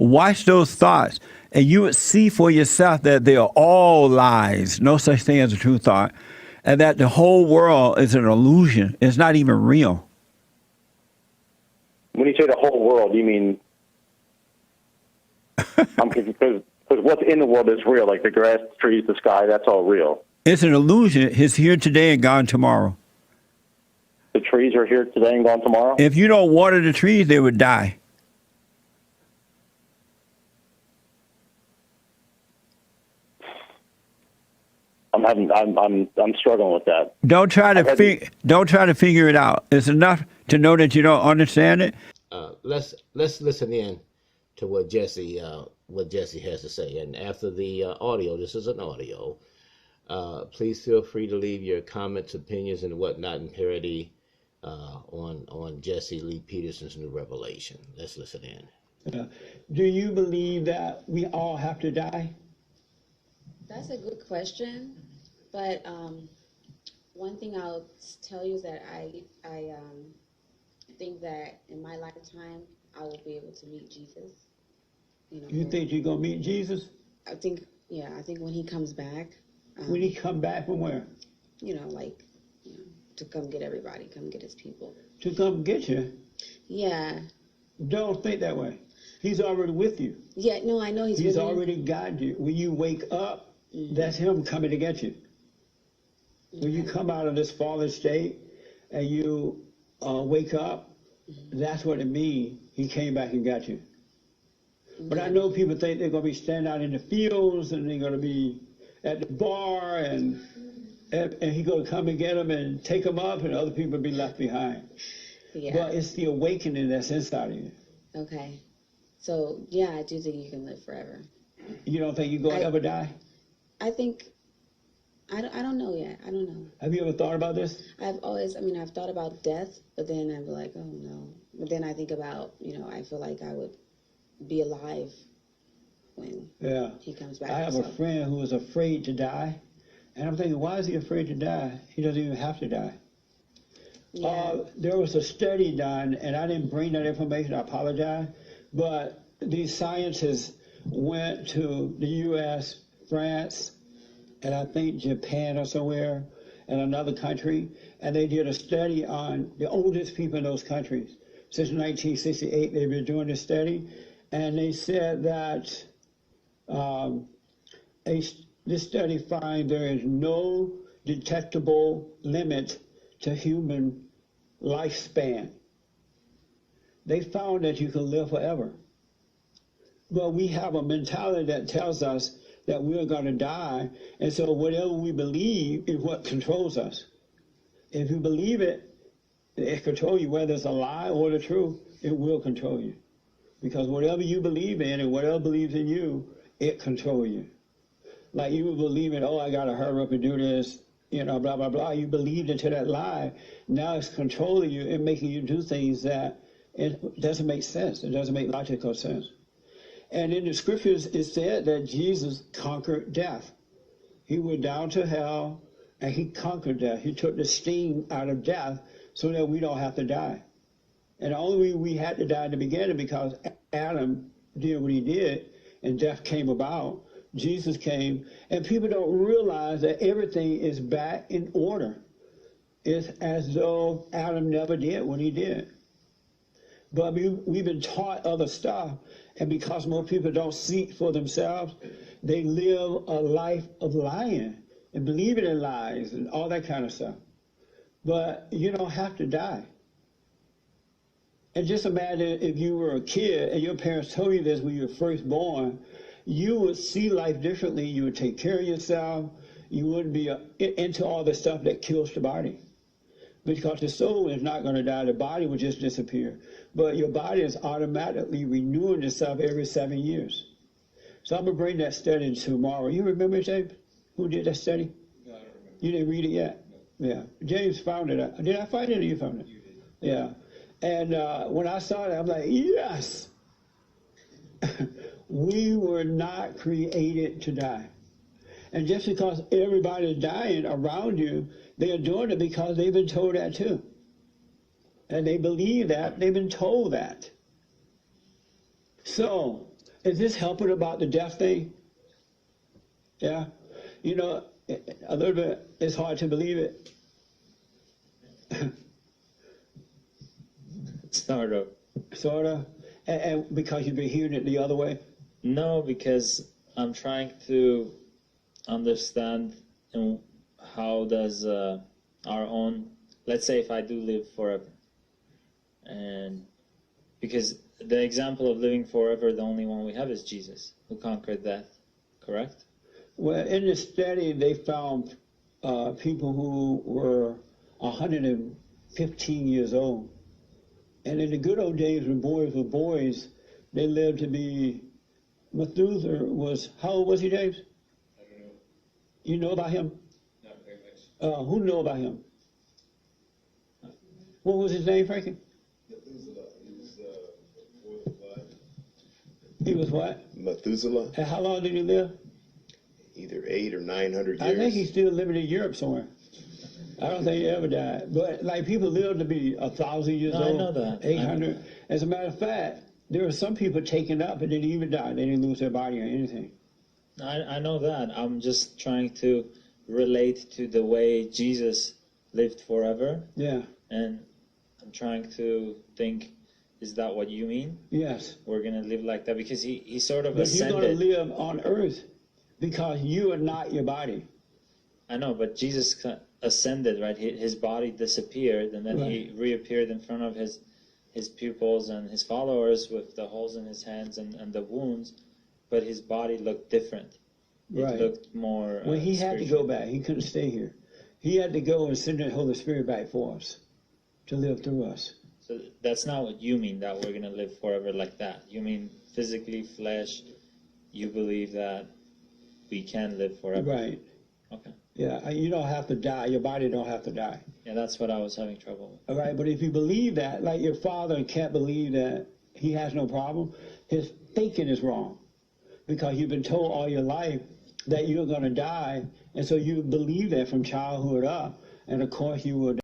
watch those thoughts, and you would see for yourself that they are all lies, no such thing as a true thought, and that the whole world is an illusion. It's not even real. When you say the whole world, you mean because what's in the world is real, like the grass, the trees, the sky, that's all real. It's an illusion. It's here today and gone tomorrow. The trees are here today and gone tomorrow? If you don't water the trees, they would die. I'm struggling with that. Don't try to figure it out. It's enough to know that you don't understand it. Let's listen in to what Jesse has to say. And after the audio, this is an audio. Please feel free to leave your comments, opinions, and whatnot in parody on Jesse Lee Peterson's new revelation. Let's listen in. Do you believe that we all have to die? That's a good question, but one thing I'll tell you is that I think that in my lifetime I will be able to meet Jesus. You think you're gonna meet Jesus? I think when he comes back. When he come back from where? To come get everybody, come get his people. To come get you? Yeah. Don't think that way. He's already with you. Yeah, no, I know he's already got you. When you wake up, that's him coming to get you. When you come out of this fallen state and you wake up, that's what it means. He came back and got you. But I know people think they're going to be standing out in the fields and they're going to be at the bar and he's going to come and get them and take them up and other people will be left behind. Yeah. But it's the awakening that's inside of you. Okay. So, yeah, I do think you can live forever. You don't think you're going to ever die? I think, I don't know yet. I don't know. Have you ever thought about this? I've thought about death, but then I'm like, oh no. But then I think about, I feel like I would be alive when he comes back. I have a friend who is afraid to die. And I'm thinking, why is he afraid to die? He doesn't even have to die. Yeah. There was a study done, and I didn't bring that information, I apologize, but these scientists went to the U.S., France, and I think Japan or somewhere, and another country, and they did a study on the oldest people in those countries. Since 1968, they've been doing this study, and they said that this study finds there is no detectable limit to human lifespan. They found that you can live forever. But we have a mentality that tells us that we're going to die, and so whatever we believe is what controls us. If you believe it, it controls you, whether it's a lie or the truth, it will control you. Because whatever you believe in and whatever believes in you, it controls you. Like you believe in, I got to hurry up and do this, blah, blah, blah. You believed into that lie. Now it's controlling you and making you do things that it doesn't make sense. It doesn't make logical sense. And in the scriptures, it said that Jesus conquered death. He went down to hell and he conquered death. He took the sting out of death so that we don't have to die. And the only way we had to die in the beginning because Adam did what he did and death came about. Jesus came, and people don't realize that everything is back in order. It's as though Adam never did what he did. But we've been taught other stuff, and because most people don't seek for themselves, they live a life of lying and believing in lies and all that kind of stuff. But you don't have to die. And just imagine if you were a kid and your parents told you this when you were first born, you would see life differently. You would take care of yourself. You wouldn't be into all the stuff that kills the body. Because the soul is not going to die. The body will just disappear. But your body is automatically renewing itself every 7 years. So I'm going to bring that study tomorrow. You remember, James, who did that study? No, I don't remember. You didn't read it yet? No. Yeah. James found it. Did I find it or you found it? You did. Yeah. And when I saw it, I'm like, yes. We were not created to die. And just because everybody's dying around you, they are doing it because they've been told that too. And they believe that, they've been told that. So, Is this helping about the death thing? Yeah. You know, a little bit, it's hard to believe it. Sort of. Sort of. And because you've been hearing it the other way? No, because I'm trying to understand how does our own, let's say if I do live forever, and because the example of living forever, the only one we have is Jesus, who conquered death, correct? Well, in the study, they found people who were 115 years old. And in the good old days when boys were boys, they lived to be, Methuselah was, how old was he, James? I don't know. You know about him? Not very much. Who know about him? What was his name, Frankie? Methuselah. He was before the flood. He was what? Methuselah, And how long did he live? either 800 or 900 years. I think he's still living in Europe somewhere. I don't think he ever died. But like people live to be 1,000 years No, I old. know that. 800. As a matter of fact, there were some people taken up and didn't even die. They didn't lose their body or anything. I know that. I'm just trying to relate to the way Jesus lived forever, Yeah. and I'm trying to think, is that what you mean? Yes. We're going to live like that? Because he sort of But you're going to ascended. live on earth because you are not your body. I know, but Jesus ascended, right? His body disappeared, and then he reappeared in front of his pupils and his followers with the holes in his hands and the wounds, but his body looked different. It Right. looked more Well, he had to spiritual. go back. He couldn't stay here. He had to go and send the Holy Spirit back for us to live through us. So that's not what you mean, that we're going to live forever like that. You mean physically, flesh, you believe that we can live forever. Right. Okay. Yeah, you don't have to die. Your body don't have to die. Yeah, that's what I was having trouble with. All right, but if you believe that, like your father can't believe that he has no problem, his thinking is wrong. Because you've been told all your life that you're going to die, and so you believe that from childhood up, and of course you will die.